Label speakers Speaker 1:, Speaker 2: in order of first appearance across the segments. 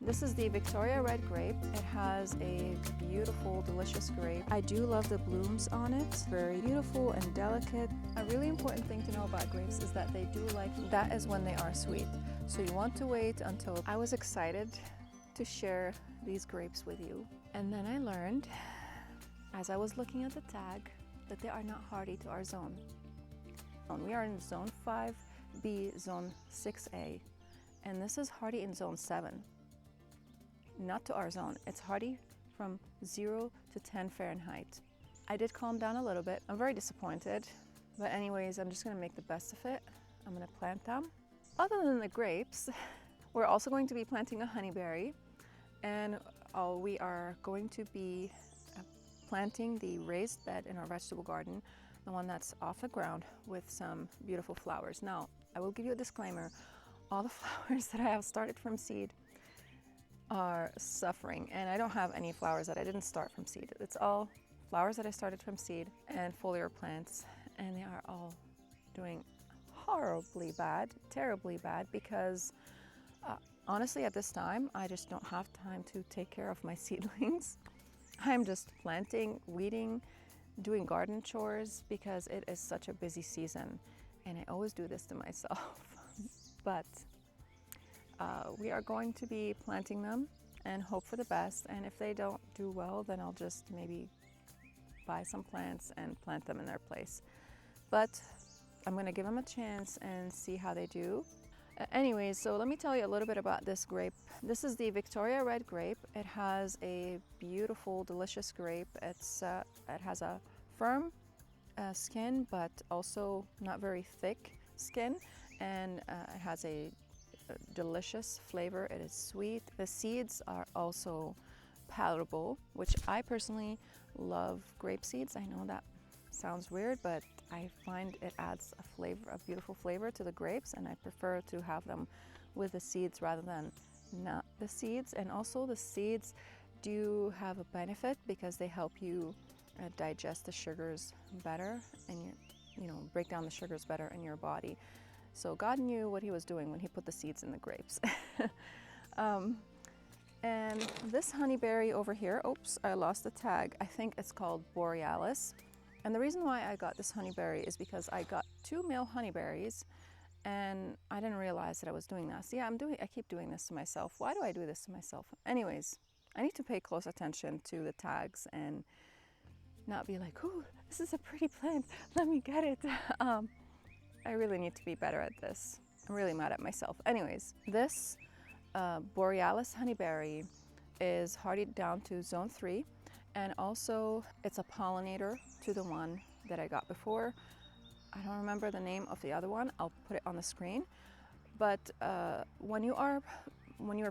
Speaker 1: This is the Victoria Red Grape. It has a beautiful, delicious grape. I do love the blooms on it. Very beautiful and delicate. A really important thing to know about grapes is that they do like, that is when they are sweet. So you want to wait until. I was excited to share these grapes with you. And then I learned, as I was looking at the tag, that they are not hardy to our zone. We are in zone 5B, zone 6A, and this is hardy in zone 7. Not to our zone. It's hardy from 0 to 10 Fahrenheit. I did calm down a little bit. I'm very disappointed, but anyways, I'm just gonna make the best of it. I'm gonna plant them. Other than the grapes, we're also going to be planting a honeyberry, and we are going to be planting the raised bed in our vegetable garden, the one that's off the ground with some beautiful flowers. Now, I will give you a disclaimer. All the flowers that I have started from seed are suffering, and I don't have any flowers that I didn't start from seed. It's all flowers that I started from seed and foliar plants, and they are all doing horribly bad, terribly bad, because honestly at this time I just don't have time to take care of my seedlings. I'm just planting, weeding, doing garden chores because it is such a busy season, and I always do this to myself. But we are going to be planting them and hope for the best, and if they don't do well, then I'll just maybe buy some plants and plant them in their place. But I'm gonna give them a chance and see how they do. Anyways, so let me tell you a little bit about this grape. This is the Victoria Red Grape. It has a beautiful, delicious grape. It has a firm skin, but also not very thick skin, and it has a delicious flavor. It is sweet. The seeds are also palatable, which I personally love grape seeds. I know that sounds weird, but I find it adds a flavor, a beautiful flavor to the grapes, and I prefer to have them with the seeds rather than not the seeds. And also the seeds do have a benefit because they help you digest the sugars better, and you break down the sugars better in your body. So God knew what he was doing when he put the seeds in the grapes. And this honeyberry over here, oops, I lost the tag. I think it's called Borealis. And the reason why I got this honeyberry is because I got 2 male honeyberries, and I didn't realize that I was doing this. Yeah, I keep doing this to myself. Why do I do this to myself? Anyways, I need to pay close attention to the tags and not be like, "Ooh, this is a pretty plant, let me get it." I really need to be better at this. I'm really mad at myself. Anyways, this Borealis honeyberry is hardy down to zone 3, and also it's a pollinator to the one that I got before. I don't remember the name of the other one. I'll put it on the screen. But when you are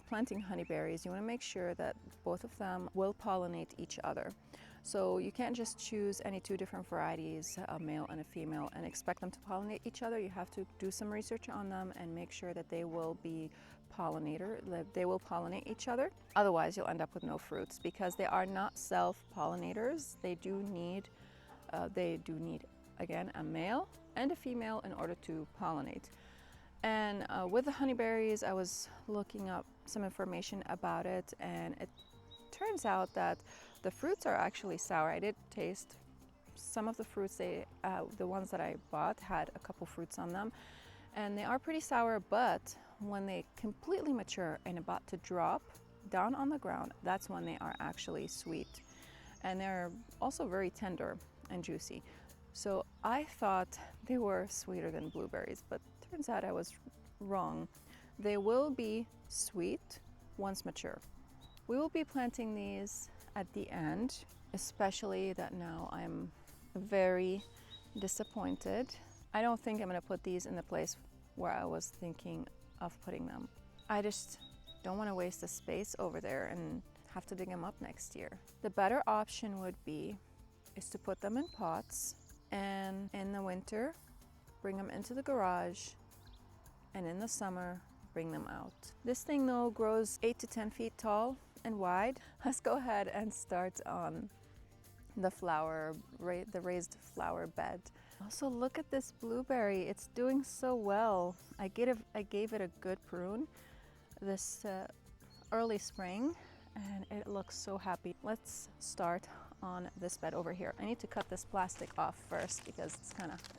Speaker 1: planting honeyberries, you want to make sure that both of them will pollinate each other. So you can't just choose any 2 different varieties, a male and a female, and expect them to pollinate each other. You have to do some research on them and make sure that they will be they will pollinate each other. Otherwise, you'll end up with no fruits because they are not self-pollinators. They do need, again, a male and a female in order to pollinate. And with the honeyberries, I was looking up some information about it, and it turns out that the fruits are actually sour. I did taste some of the fruits. The ones that I bought had a couple fruits on them, and they are pretty sour, but when they completely mature and about to drop down on the ground, that's when they are actually sweet. And they're also very tender and juicy. So I thought they were sweeter than blueberries, but turns out I was wrong. They will be sweet once mature. We will be planting these at the end, especially that now I'm very disappointed. I don't think I'm gonna put these in the place where I was thinking of putting them. I just don't wanna waste the space over there and have to dig them up next year. The better option would be is to put them in pots, and in the winter, bring them into the garage, and in the summer, bring them out. This thing though grows 8 to 10 feet tall and wide. Let's go ahead and start on the raised flower bed. Also, look at this blueberry. It's doing so well. I gave it a good prune. This early spring and it looks so happy. Let's start on this bed over here. I need to cut this plastic off first because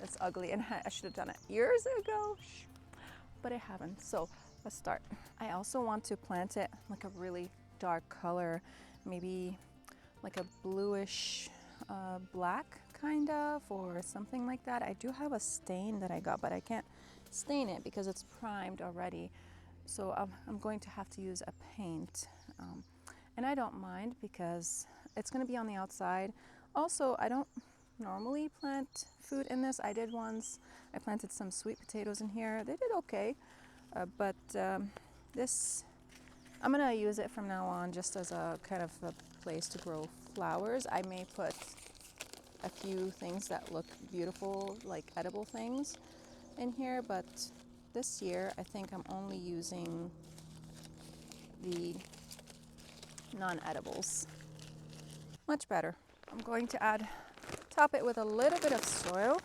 Speaker 1: it's ugly and I should have done it years ago, but I haven't. So let's start. I also want to plant it like a really dark color, maybe like a bluish black kind of, or something like that. I do have a stain that I got, but I can't stain it because it's primed already. So I'm going to have to use a paint. And I don't mind because it's going to be on the outside. Also, I don't normally plant food in this. I did once. I planted some sweet potatoes in here. They did okay. But this, I'm going to use it from now on just as a kind of a place to grow flowers. I may put a few things that look beautiful, like edible things in here, but this year I think I'm only using the non-edibles. Much better. I'm going to top it with a little bit of soil.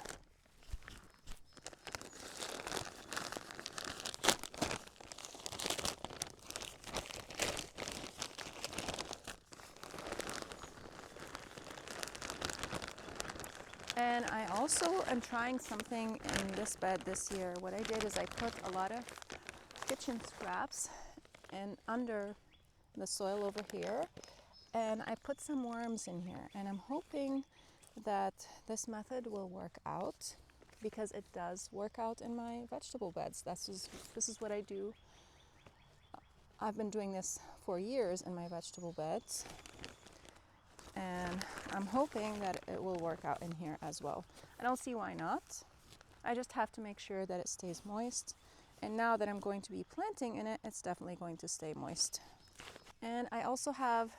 Speaker 1: And I also am trying something in this bed this year. What I did is I put a lot of kitchen scraps and under the soil over here, and I put some worms in here, and I'm hoping that this method will work out because it does work out in my vegetable beds. This is what I do. I've been doing this for years in my vegetable beds, and I'm hoping that it will work out in here as well. I don't see why not. I just have to make sure that it stays moist, and now that I'm going to be planting in it, it's definitely going to stay moist. And I also have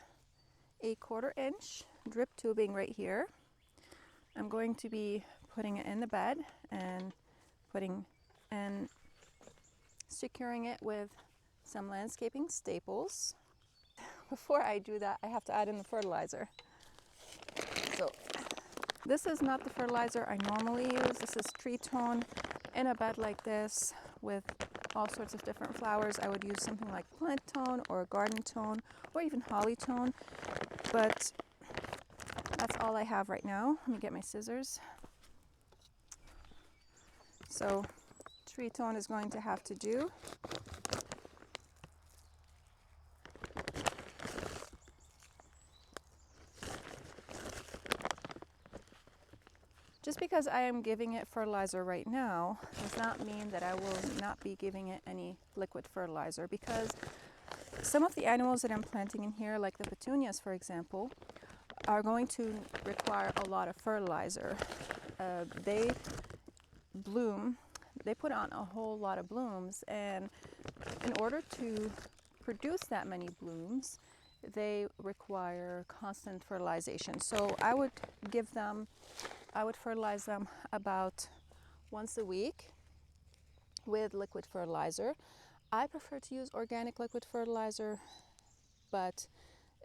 Speaker 1: a 1/4 inch drip tubing right here. I'm going to be putting it in the bed and securing it with some landscaping staples. Before I do that, I have to add in the fertilizer. So this is not the fertilizer I normally use. This is tree tone. In a bed like this with all sorts of different flowers, I would use something like plant tone or garden tone or even holly tone, but that's all I have right now. Let me get my scissors. So tree tone is going to have to do. Just because I am giving it fertilizer right now does not mean that I will not be giving it any liquid fertilizer, because some of the animals that I'm planting in here, like the petunias for example, are going to require a lot of fertilizer. They bloom, they put on a whole lot of blooms, and in order to produce that many blooms, they require constant fertilization. So I would fertilize them about once a week with liquid fertilizer. I prefer to use organic liquid fertilizer, but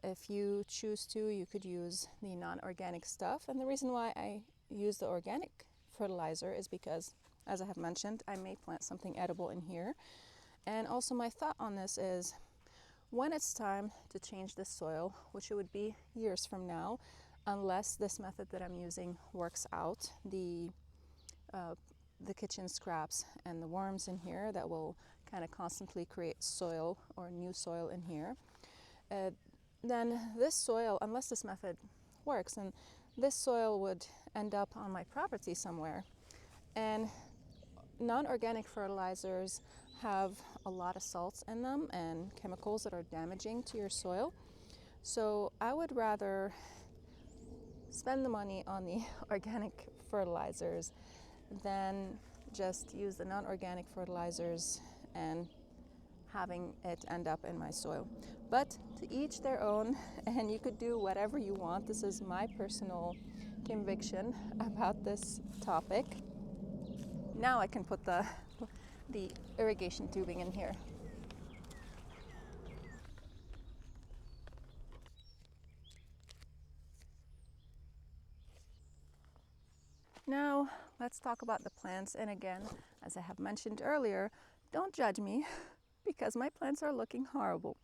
Speaker 1: if you choose to, you could use the non-organic stuff. And the reason why I use the organic fertilizer is because, as I have mentioned, I may plant something edible in here. And also my thought on this is, when it's time to change the soil, which it would be years from now, unless this method that I'm using works out, the kitchen scraps and the worms in here that will kind of constantly create soil or new soil in here, then this soil, unless this method works, and this soil would end up on my property somewhere. And non-organic fertilizers have a lot of salts in them and chemicals that are damaging to your soil. So I would rather spend the money on the organic fertilizers than just use the non-organic fertilizers and having it end up in my soil. But to each their own, and you could do whatever you want. This is my personal conviction about this topic. Now I can put the irrigation tubing in here. Now let's talk about the plants, and again, as I have mentioned earlier, don't judge me because my plants are looking horrible.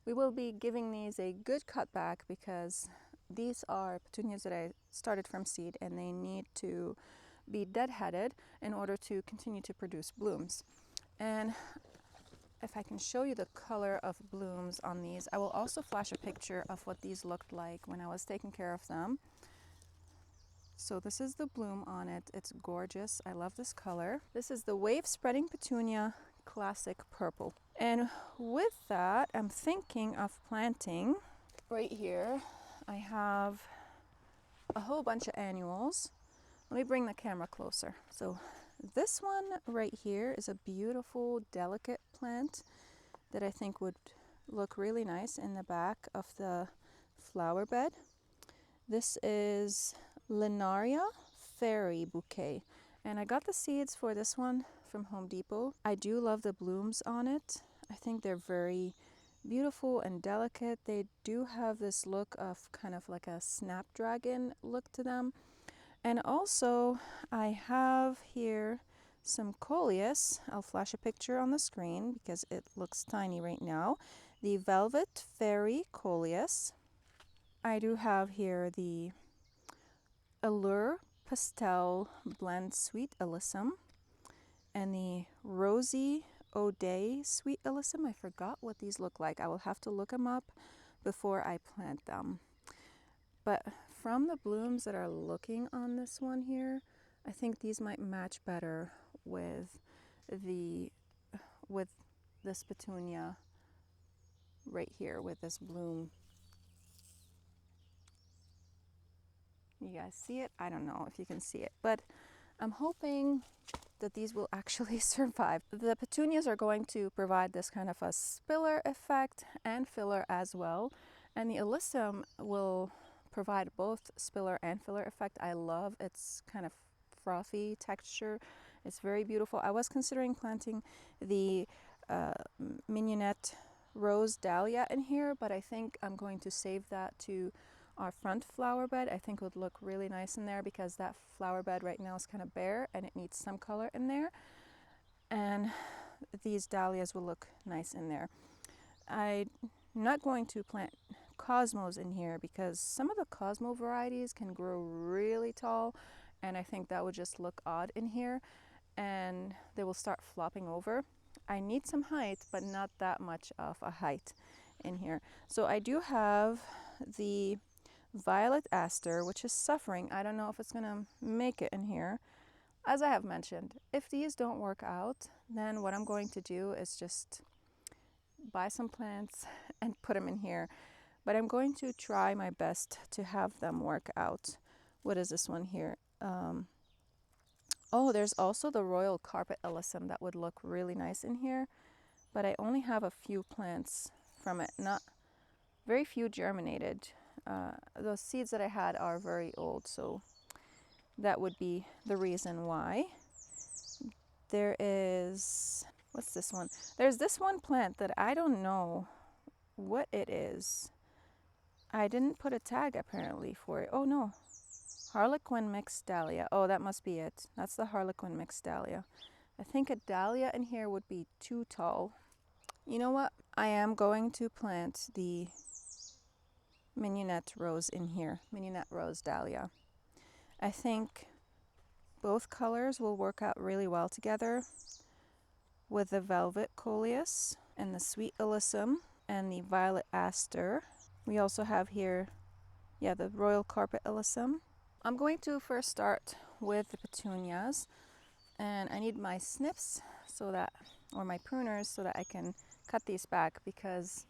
Speaker 1: We will be giving these a good cutback because these are petunias that I started from seed and they need to be deadheaded in order to continue to produce blooms. And if I can show you the color of blooms on these, I will also flash a picture of what these looked like when I was taking care of them. So this is the bloom on it. It's gorgeous. I love this color. This is the Wave Spreading Petunia Classic Purple. And with that, I'm thinking of planting right here. I have a whole bunch of annuals. Let me bring the camera closer. So this one right here is a beautiful, delicate plant that I think would look really nice in the back of the flower bed. This is Linaria Fairy Bouquet, and I got the seeds for this one from Home Depot. I do love the blooms on it. I think they're very beautiful and delicate. They do have this look of kind of like a snapdragon look to them. And also I have here some coleus. I'll flash a picture on the screen because it looks tiny right now. The Velvet Fairy Coleus. I do have here the Allure Pastel Blend Sweet Alyssum and the Rosy O'Day Sweet Alyssum. I forgot what these look like. I will have to look them up before I plant them. But from the blooms that are looking on this one here, I think these might match better with this petunia right here with this bloom. You guys see it? I don't know if you can see it, but I'm hoping that these will actually survive. The petunias are going to provide this kind of a spiller effect and filler as well, and the alyssum will provide both spiller and filler effect. I love its kind of frothy texture. It's very beautiful. I was considering planting the mignonette rose dahlia in here, but I think I'm going to save that to our front flower bed. I think it would look really nice in there because that flower bed right now is kind of bare and it needs some color in there, and these dahlias will look nice in there. I'm not going to plant cosmos in here because some of the cosmo varieties can grow really tall, and I think that would just look odd in here and they will start flopping over. I need some height, but not that much of a height in here. So I do have the Violet Aster, which is suffering. I don't know if it's gonna make it in here. As I have mentioned, if these don't work out, then what I'm going to do is just buy some plants and put them in here. But I'm going to try my best to have them work out. What is this one here? Oh, there's also the Royal Carpet Alyssum that would look really nice in here, but I only have a few plants from it, not very few germinated. Those seeds that I had are very old, so that would be the reason why. There is, what's this one? There's this one plant that I don't know what it is. I didn't put a tag apparently for it. Oh no, Harlequin Mixed Dahlia. Oh, that must be it. That's the Harlequin Mixed Dahlia. I think a dahlia in here would be too tall. You know what? I am going to plant the mignonette rose in here, mignonette rose dahlia. I think both colors will work out really well together with the velvet coleus and the sweet alyssum and the violet aster. We also have here, yeah, the royal carpet alyssum. I'm going to first start with the petunias, and I need my snips so that, or my pruners, so that I can cut these back because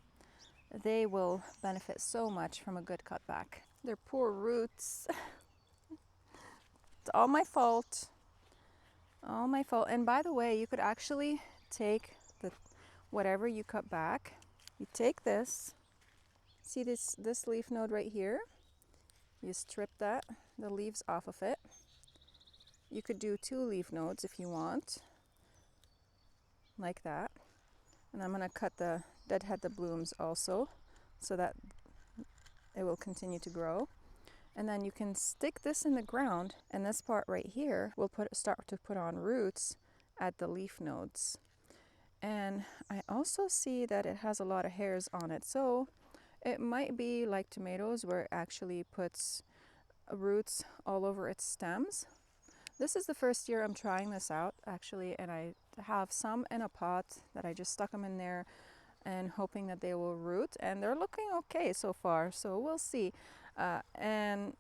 Speaker 1: they will benefit so much from a good cutback. Their poor roots. It's all my fault. All my fault. And by the way, you could actually take the whatever you cut back. You take this. See this leaf node right here? You strip the leaves off of it. You could do 2 leaf nodes if you want, like that. And I'm going to cut the deadhead the blooms also, so that it will continue to grow. And then you can stick this in the ground, and this part right here will start to put on roots at the leaf nodes. And I also see that it has a lot of hairs on it, so it might be like tomatoes where it actually puts roots all over its stems. This is the first year I'm trying this out actually, and I have some in a pot that I just stuck them in there and hoping that they will root, and they're looking okay so far, so we'll see. And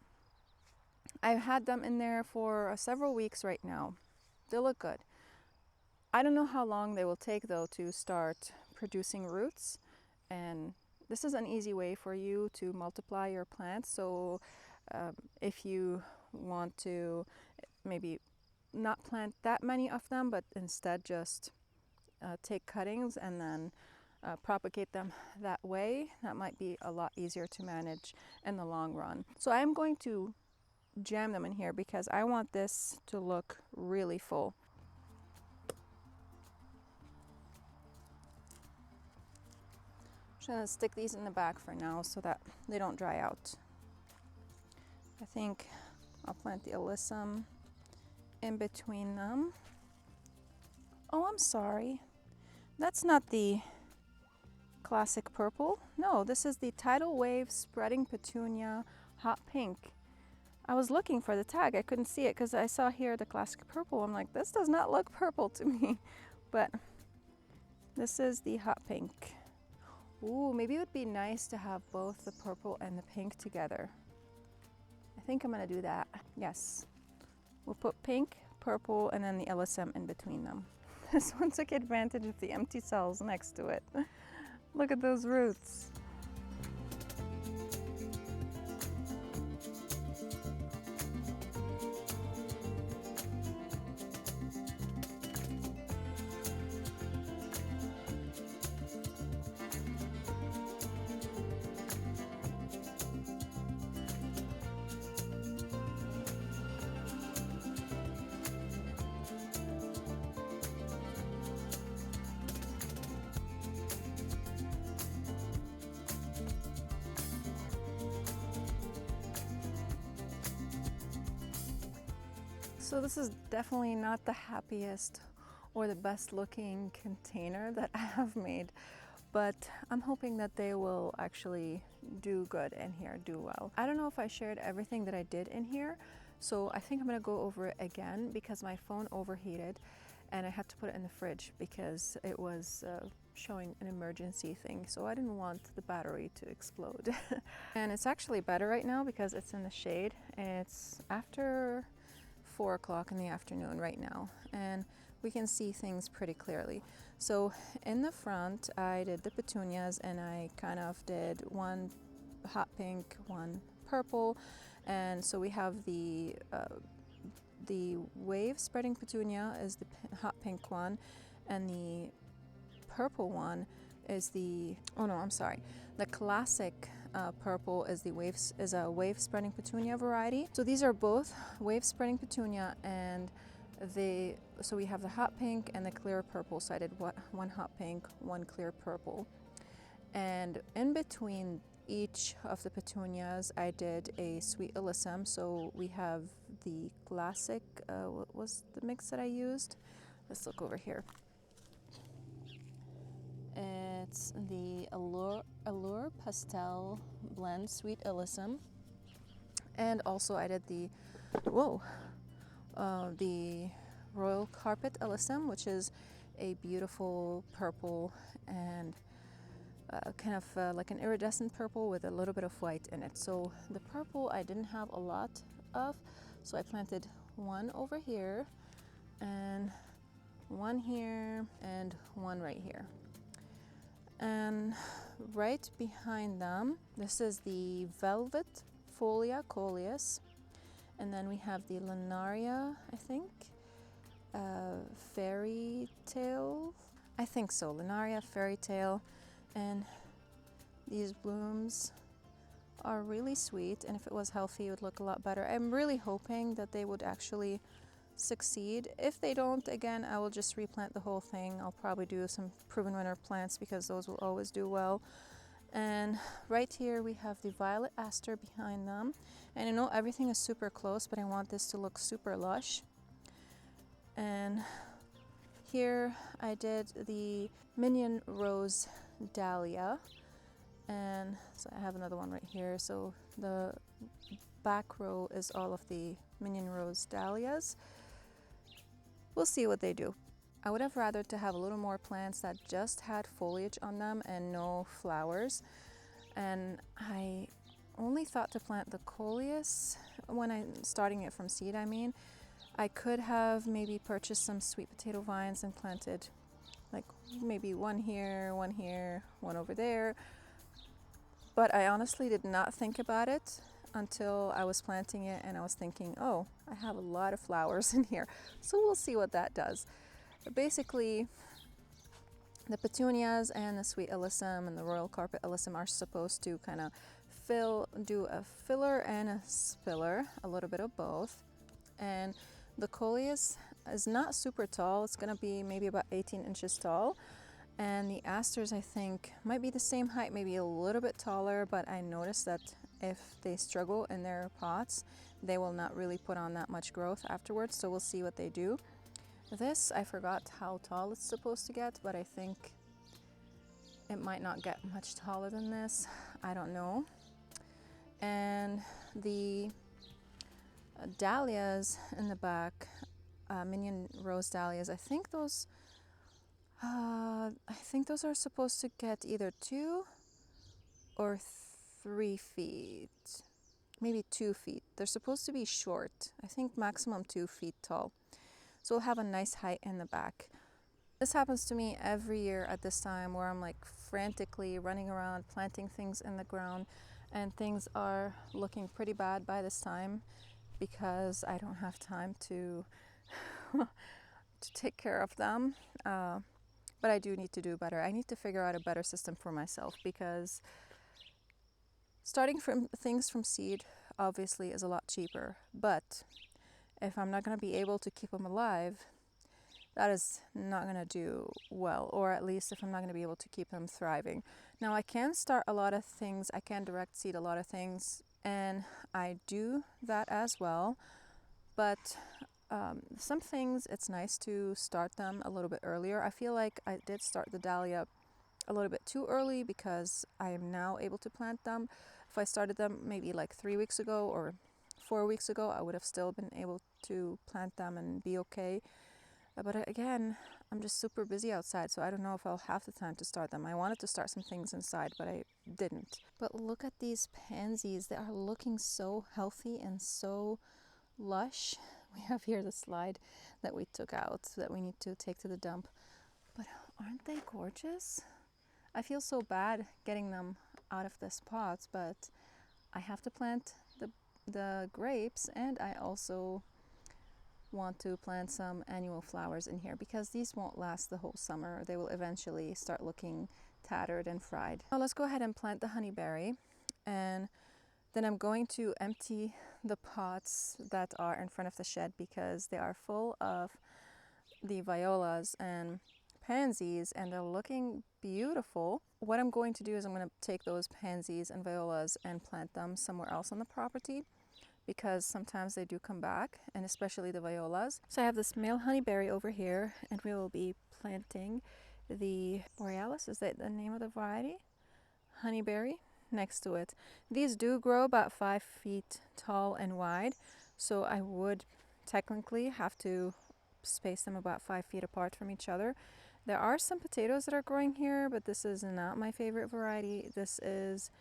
Speaker 1: I've had them in there for several weeks right now. They look good. I don't know how long they will take though to start producing roots, and this is an easy way for you to multiply your plants. So if you want to maybe not plant that many of them, but instead just take cuttings and then propagate them that way, that might be a lot easier to manage in the long run. So I'm going to jam them in here because I want this to look really full. I'm just gonna stick these in the back for now so that they don't dry out. I think I'll plant the alyssum in between them. Oh, I'm sorry. That's not the classic purple. No, this is the Tidal Wave Spreading Petunia Hot Pink. I was looking for the tag. I couldn't see it because I saw here the classic purple. I'm like, this does not look purple to me. But this is the hot pink. Ooh, maybe it would be nice to have both the purple and the pink together. I think I'm gonna do that. Yes. We'll put pink, purple, and then the alyssum in between them. This one took advantage of the empty cells next to it. Look at those roots. So this is definitely not the happiest or the best looking container that I have made, but I'm hoping that they will actually do good in here, do well. I don't know if I shared everything that I did in here, so I think I'm gonna go over it again because my phone overheated and I had to put it in the fridge because it was showing an emergency thing, so I didn't want the battery to explode. And it's actually better right now because it's in the shade and it's after 4 o'clock in the afternoon right now, and we can see things pretty clearly. So in the front I did the petunias and I kind of did one hot pink, one purple, and so we have the wave spreading petunia is the hot pink one, and the purple one is the, oh no, I'm sorry, the classic purple is a wave spreading petunia variety. So these are both wave spreading petunia, and so we have the hot pink and the clear purple. So I did one hot pink, one clear purple, and in between each of the petunias I did a sweet alyssum. So we have the classic, what was the mix that I used? Let's look over here. It's the Allure Pastel Blend Sweet Alyssum, and also I did the Royal Carpet Alyssum, which is a beautiful purple and kind of like an iridescent purple with a little bit of white in it. So the purple I didn't have a lot of, so I planted one over here and one here and one right here. And right behind them, this is the Velvet Folia Coleus, and then we have the Linaria, I think, Fairy Tale, I think so, Linaria Fairy Tale, and these blooms are really sweet, and if it was healthy it would look a lot better. I'm really hoping that they would actually succeed. If they don't, again, I will just replant the whole thing. I'll probably do some proven winner plants because those will always do well. And right here we have the violet aster behind them, and I know everything is super close, but I want this to look super lush. And Here I did the Minion Rose Dahlia, and so I have another one right here. So the back row is all of the Minion Rose Dahlias. We'll see what they do. I would have rather to have a little more plants that just had foliage on them and no flowers. And I only thought to plant the coleus when I'm starting it from seed, I mean. I could have maybe purchased some sweet potato vines and planted like maybe one here, one over there. But I honestly did not think about it until I was planting it, and I was thinking, oh, I have a lot of flowers in here. So we'll see what that does. But basically, the petunias and the sweet alyssum and the royal carpet alyssum are supposed to kind of do a filler and a spiller, a little bit of both. And the coleus is not super tall. It's going to be maybe about 18 inches tall. And the asters, I think, might be the same height, maybe a little bit taller, but I noticed that if they struggle in their pots, they will not really put on that much growth afterwards. So we'll see what they do. This, I forgot how tall it's supposed to get, but I think it might not get much taller than this. I don't know. And the dahlias in the back, Minion Rose Dahlias, I think those are supposed to get either 2 or 3 feet, maybe 2 feet. They're supposed to be short. I think maximum 2 feet tall. So we'll have a nice height in the back. This happens to me every year at this time, where I'm like frantically running around planting things in the ground, and things are looking pretty bad by this time because I don't have time to to take care of them. But I do need to do better. I need to figure out a better system for myself, because starting from things from seed obviously is a lot cheaper. But if I'm not going to be able to keep them alive, that is not going to do well, or at least if I'm not going to be able to keep them thriving. Now, I can start a lot of things. I can direct seed a lot of things, and I do that as well. But some things, it's nice to start them a little bit earlier. I feel like I did start the dahlia a little bit too early, because I am now able to plant them. If I started them maybe like 3 weeks ago or 4 weeks ago, I would have still been able to plant them and be okay. But again, I'm just super busy outside, so I don't know if I'll have the time to start them. I wanted to start some things inside, but I didn't. But look at these pansies. They are looking so healthy and so lush. We have here the slide that we took out that we need to take to the dump. But aren't they gorgeous? I feel so bad getting them out of this pot, but I have to plant the grapes, and I also want to plant some annual flowers in here, because these won't last the whole summer. They will eventually start looking tattered and fried. Now let's go ahead and plant the honeyberry, and then I'm going to empty the pots that are in front of the shed, because they are full of the violas and pansies, and they're looking beautiful. What I'm going to do is I'm going to take those pansies and violas and plant them somewhere else on the property, because sometimes they do come back, and especially the violas. So I have this male honeyberry over here, and we will be planting the borealis, is that the name of the variety? Honeyberry next to it. These do grow about 5 feet tall and wide, so I would technically have to space them about 5 feet apart from each other. There are some potatoes that are growing here, but this is not my favorite variety. This is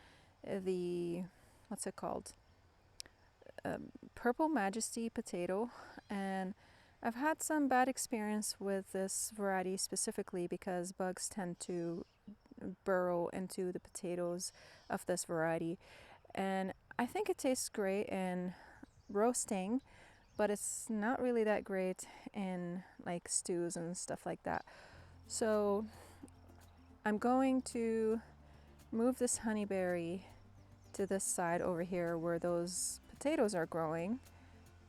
Speaker 1: the, what's it called? Purple Majesty potato, and I've had some bad experience with this variety specifically because bugs tend to burrow into the potatoes of this variety, and I think it tastes great in roasting, but it's not really that great in like stews and stuff like that. So I'm going to move this honeyberry to this side over here where those potatoes are growing,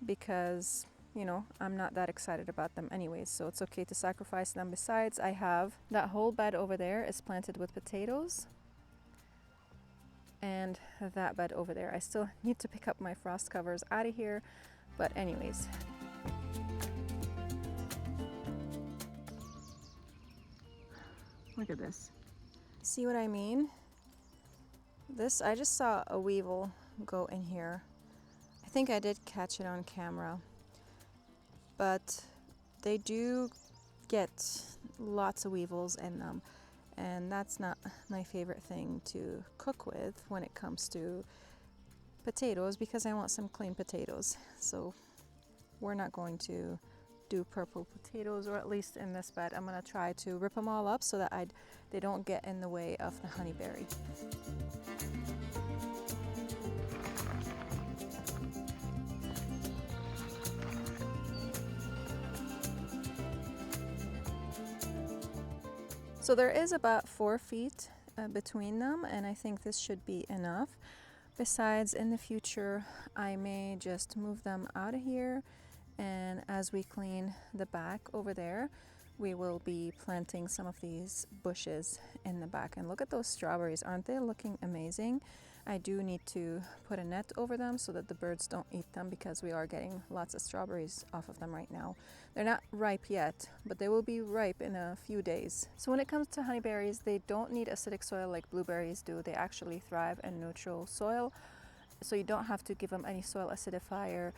Speaker 1: because you know, I'm not that excited about them anyways, so it's okay to sacrifice them. Besides, I have that whole bed over there is planted with potatoes, and that bed over there, I still need to pick up my frost covers out of here, but anyways. Look at this. See what I mean? This, I just saw a weevil go in here. I think I did catch it on camera. But they do get lots of weevils in them. And that's not my favorite thing to cook with when it comes to potatoes, because I want some clean potatoes. So we're not going to do purple potatoes, or at least in this bed. I'm going to try to rip them all up so that they don't get in the way of the honeyberry. So there is about 4 feet between them, and I think this should be enough. Besides, in the future, I may just move them out of here, and as we clean the back over there, we will be planting some of these bushes in the back. And look at those strawberries, aren't they looking amazing? I do need to put a net over them so that the birds don't eat them, because we are getting lots of strawberries off of them right now. They're not ripe yet, but they will be ripe in a few days. So when it comes to honeyberries, they don't need acidic soil like blueberries do. They actually thrive in neutral soil, so you don't have to give them any soil acidifier.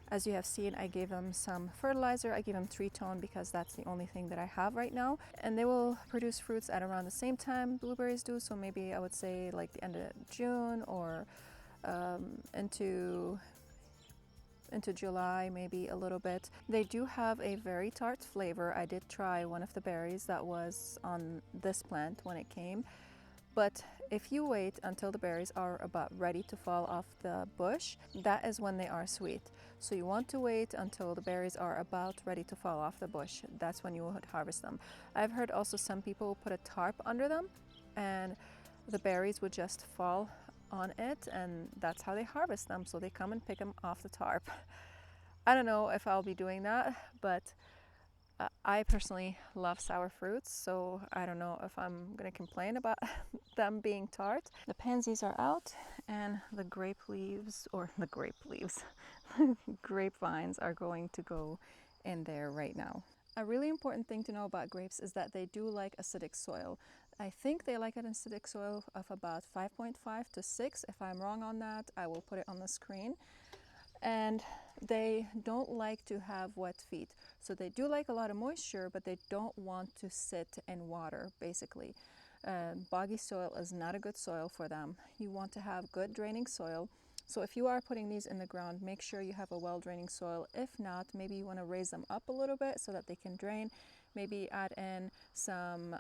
Speaker 1: As you have seen, I gave them some fertilizer. I gave them 3-tone because that's the only thing that I have right now. And they will produce fruits at around the same time blueberries do. So maybe I would say like the end of June, or into July, maybe a little bit. They do have a very tart flavor. I did try one of the berries that was on this plant when it came. But if you wait until the berries are about ready to fall off the bush, that is when they are sweet. So you want to wait until the berries are about ready to fall off the bush. That's when you would harvest them. I've heard also some people put a tarp under them and the berries would just fall on it, and that's how they harvest them. So they come and pick them off the tarp. I don't know if I'll be doing that, but I personally love sour fruits, so I don't know if I'm gonna complain about them being tart. The pansies are out, and the grape leaves, grapevines are going to go in there right now. A really important thing to know about grapes is that they do like acidic soil. I think they like an acidic soil of about 5.5 to 6. If I'm wrong on that, I will put it on the screen. And they don't like to have wet feet. So they do like a lot of moisture, but they don't want to sit in water, basically. Boggy soil is not a good soil for them. You want to have good draining soil. So if you are putting these in the ground, make sure you have a well-draining soil. If not, maybe you want to raise them up a little bit so that they can drain. Maybe add in some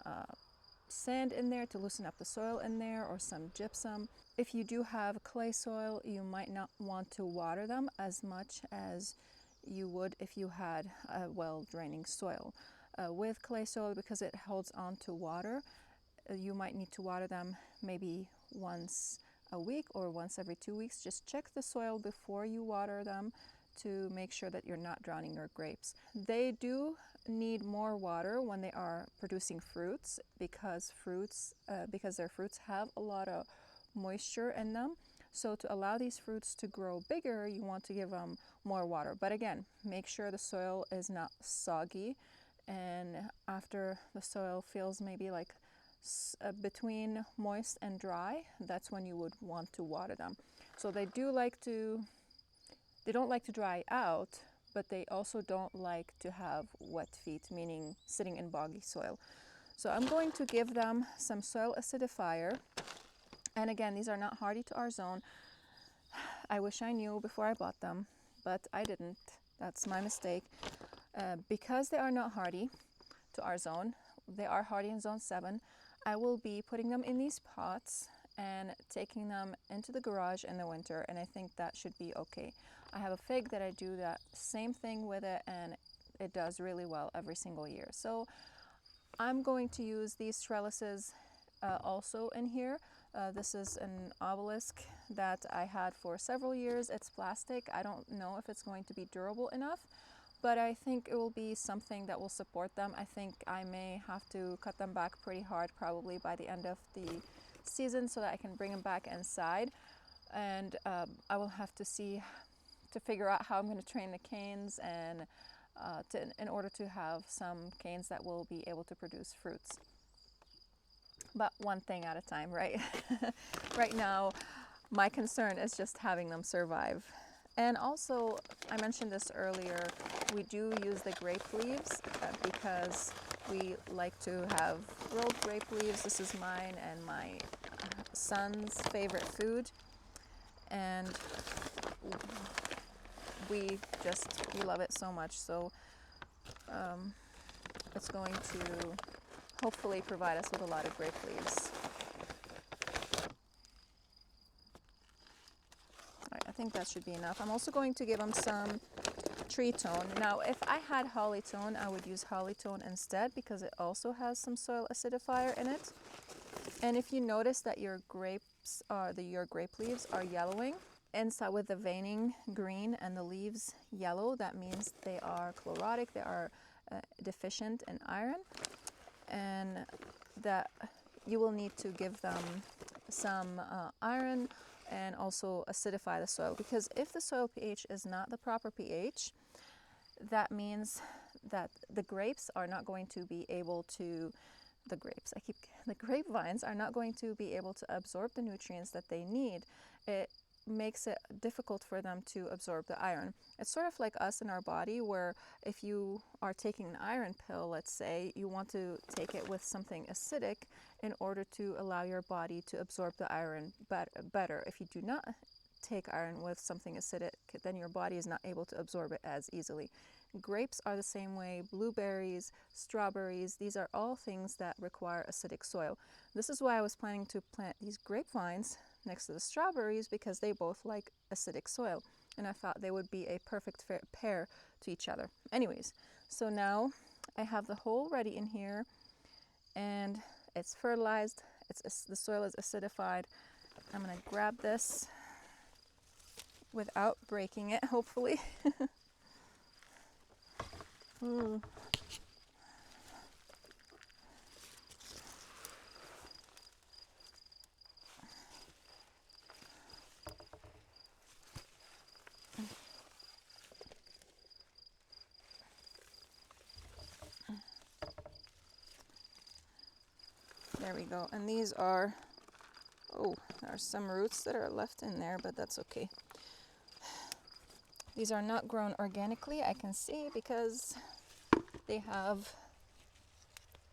Speaker 1: sand in there to loosen up the soil in there, or some gypsum. If you do have clay soil, you might not want to water them as much as you would if you had a well-draining soil. With clay soil, because it holds on to water, you might need to water them maybe once a week or once every 2 weeks. Just check the soil before you water them to make sure that you're not drowning your grapes. They do need more water when they are producing fruits, because their fruits have a lot of moisture in them. So to allow these fruits to grow bigger, you want to give them more water. But again, make sure the soil is not soggy, and after the soil feels maybe like between moist and dry, that's when you would want to water them. So they don't like to dry out, but they also don't like to have wet feet, meaning sitting in boggy soil. So I'm going to give them some soil acidifier. And again, these are not hardy to our zone. I wish I knew before I bought them, but I didn't. That's my mistake. Because they are not hardy to our zone, they are hardy in zone 7, I will be putting them in these pots and taking them into the garage in the winter, and I think that should be okay. I have a fig that I do that same thing with it, and it does really well every single year. So I'm going to use these trellises also in here. This is an obelisk that I had for several years. It's plastic. I don't know if it's going to be durable enough, but I think it will be something that will support them. I think I may have to cut them back pretty hard probably by the end of the season so that I can bring them back inside. And I will have to figure out how I'm going to train the canes, and in order to have some canes that will be able to produce fruits. but one thing at a time, right? Right now, my concern is just having them survive. And also, I mentioned this earlier, we do use the grape leaves because we like to have rolled grape leaves. This is mine and my son's favorite food. And we love it so much. So it's going to hopefully provide us with a lot of grape leaves. All right, I think that should be enough. I'm also going to give them some tree tone. Now, if I had holly tone, I would use holly tone instead because it also has some soil acidifier in it. And if you notice that your grapes your grape leaves are yellowing, inside with the veining green and the leaves yellow, that means they are chlorotic, they are deficient in iron, and that you will need to give them some iron and also acidify the soil, because if the soil pH is not the proper pH, that means that the grapes are not going to be able to the grapevines are not going to be able to absorb the nutrients that they need. It makes it difficult for them to absorb the iron. It's sort of like us in our body, where if you are taking an iron pill, let's say, you want to take it with something acidic in order to allow your body to absorb the iron better. If you do not take iron with something acidic, then your body is not able to absorb it as easily. Grapes are the same way, blueberries, strawberries, these are all things that require acidic soil. This is why I was planning to plant these grapevines next to the strawberries, because they both like acidic soil, and I thought they would be a perfect pair to each other. Anyways, so now I have the hole ready in here, and it's fertilized, the soil is acidified. I'm going to grab this without breaking it, hopefully. There we go. And these are, there are some roots that are left in there, but that's okay. These are not grown organically, I can see, because they have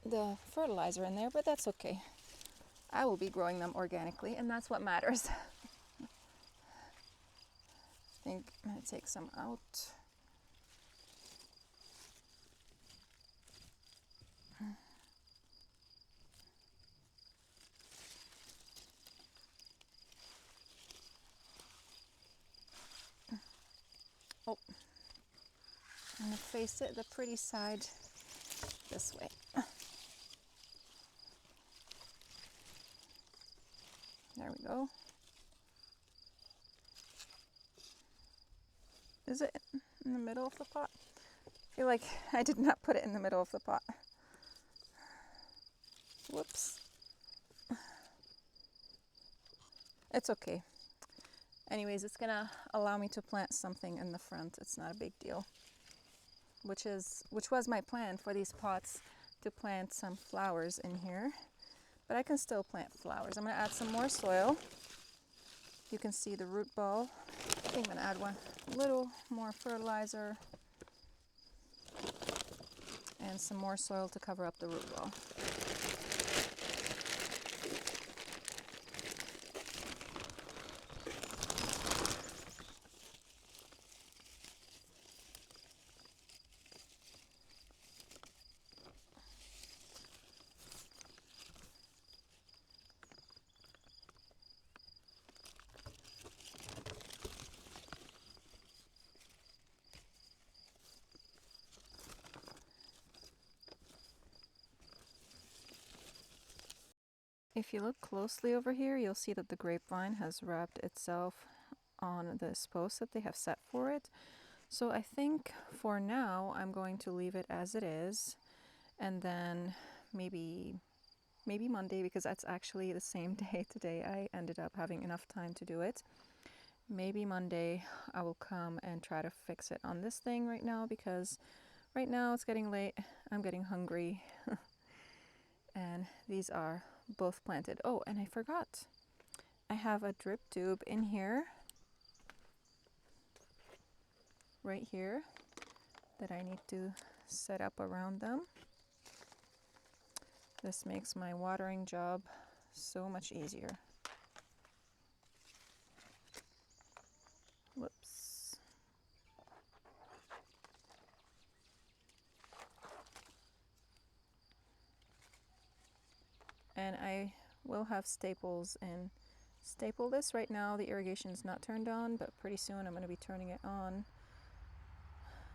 Speaker 1: the fertilizer in there, but that's okay. I will be growing them organically, and that's what matters. I think I'm going to take some out. Oh, I'm going to face it the pretty side this way. There we go. Is it in the middle of the pot? I feel like I did not put it in the middle of the pot. Whoops. It's okay. Anyways, it's gonna allow me to plant something in the front. It's not a big deal. Which was my plan for these pots, to plant some flowers in here. But I can still plant flowers. I'm gonna add some more soil. You can see the root ball. I think I'm gonna add one little more fertilizer and some more soil to cover up the root ball. If you look closely over here, you'll see that the grapevine has wrapped itself on this post that they have set for it. So I think for now, I'm going to leave it as it is, and then maybe Monday, because that's actually the same day today. I ended up having enough time to do it. Maybe Monday I will come and try to fix it on this thing right now, because right now it's getting late, I'm getting hungry, and these are both planted. Oh, and I forgot. I have a drip tube in here, right here, that I need to set up around them. This makes my watering job so much easier. Whoops. And I will have staples and staple this. Right now the irrigation is not turned on, but pretty soon I'm going to be turning it on.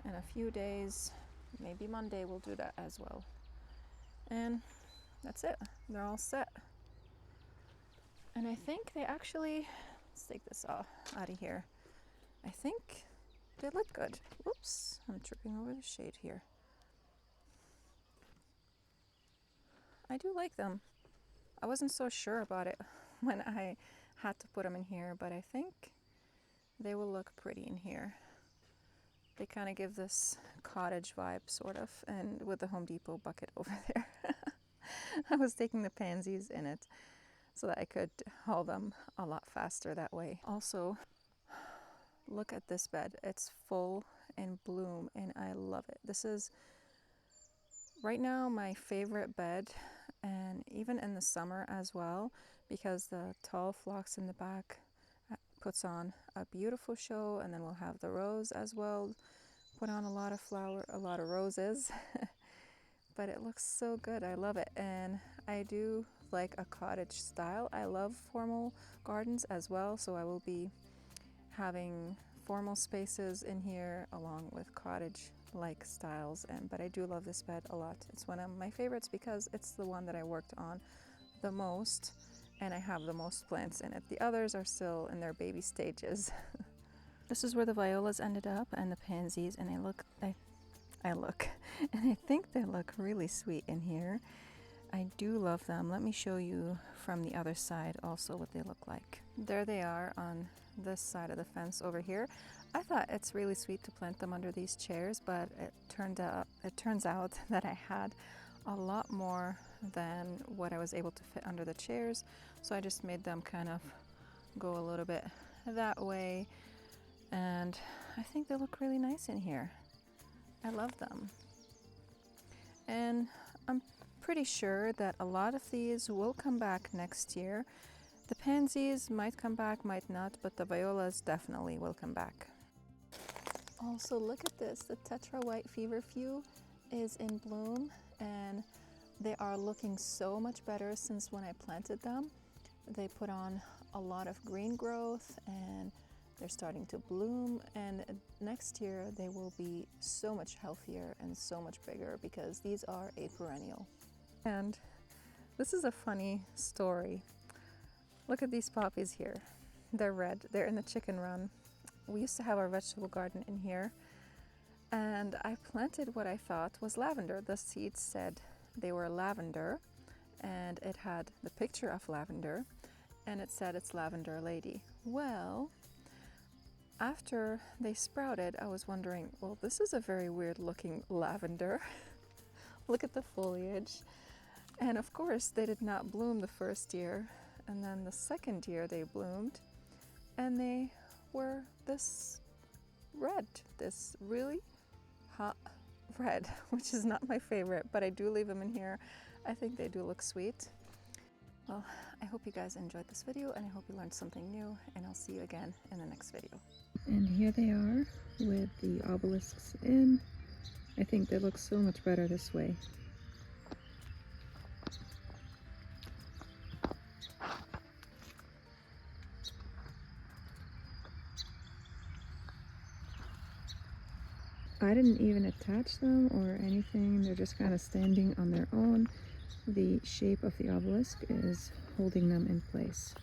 Speaker 1: In a few days, maybe Monday, we'll do that as well. And that's it. They're all set. And I think they actually, let's take this out of here. I think they look good. Whoops, I'm tripping over the shade here. I do like them. I wasn't so sure about it when I had to put them in here, but I think they will look pretty in here. They kind of give this cottage vibe, sort of, and with the Home Depot bucket over there. I was taking the pansies in it so that I could haul them a lot faster that way. Also, look at this bed. It's full in bloom and I love it. This is right now my favorite bed, and even in the summer as well, because the tall phlox in the back puts on a beautiful show, and then we'll have the rose as well, put on a lot of roses. But it looks so good. I love it. And I do like a cottage style. I love formal gardens as well, so I will be having formal spaces in here along with cottage like styles. But I do love this bed a lot. It's one of my favorites because it's the one that I worked on the most, and I have the most plants in it. The others are still in their baby stages. This is where the violas ended up, and the pansies, and I look and I think they look really sweet in here. I do love them. Let me show you from the other side also what they look like. There they are on this side of the fence over here. I thought it's really sweet to plant them under these chairs, but it turns out that I had a lot more than what I was able to fit under the chairs, so I just made them kind of go a little bit that way, and I think they look really nice in here. I love them. And I'm pretty sure that a lot of these will come back next year. The pansies might come back, might not, but the violas definitely will come back. Also, look at this. The Tetra White Feverfew is in bloom, and they are looking so much better since when I planted them. They put on a lot of green growth, and they're starting to bloom, and next year they will be so much healthier and so much bigger because these are a perennial. And this is a funny story. Look at these poppies here. They're red. They're in the chicken run. We used to have our vegetable garden in here, and I planted what I thought was lavender. The seeds said they were lavender, and it had the picture of lavender, and it said it's Lavender Lady. Well, after they sprouted, I was wondering, well, this is a very weird looking lavender. Look at the foliage. And of course, they did not bloom the first year. And then the second year they bloomed, and they were this red, this really hot red, which is not my favorite, but I do leave them in here. I think they do look sweet. Well, I hope you guys enjoyed this video, and I hope you learned something new, and I'll see you again in the next video. And here they are with the obelisks in. I think they look so much better this way. I didn't even attach them or anything. They're just kind of standing on their own. The shape of the obelisk is holding them in place.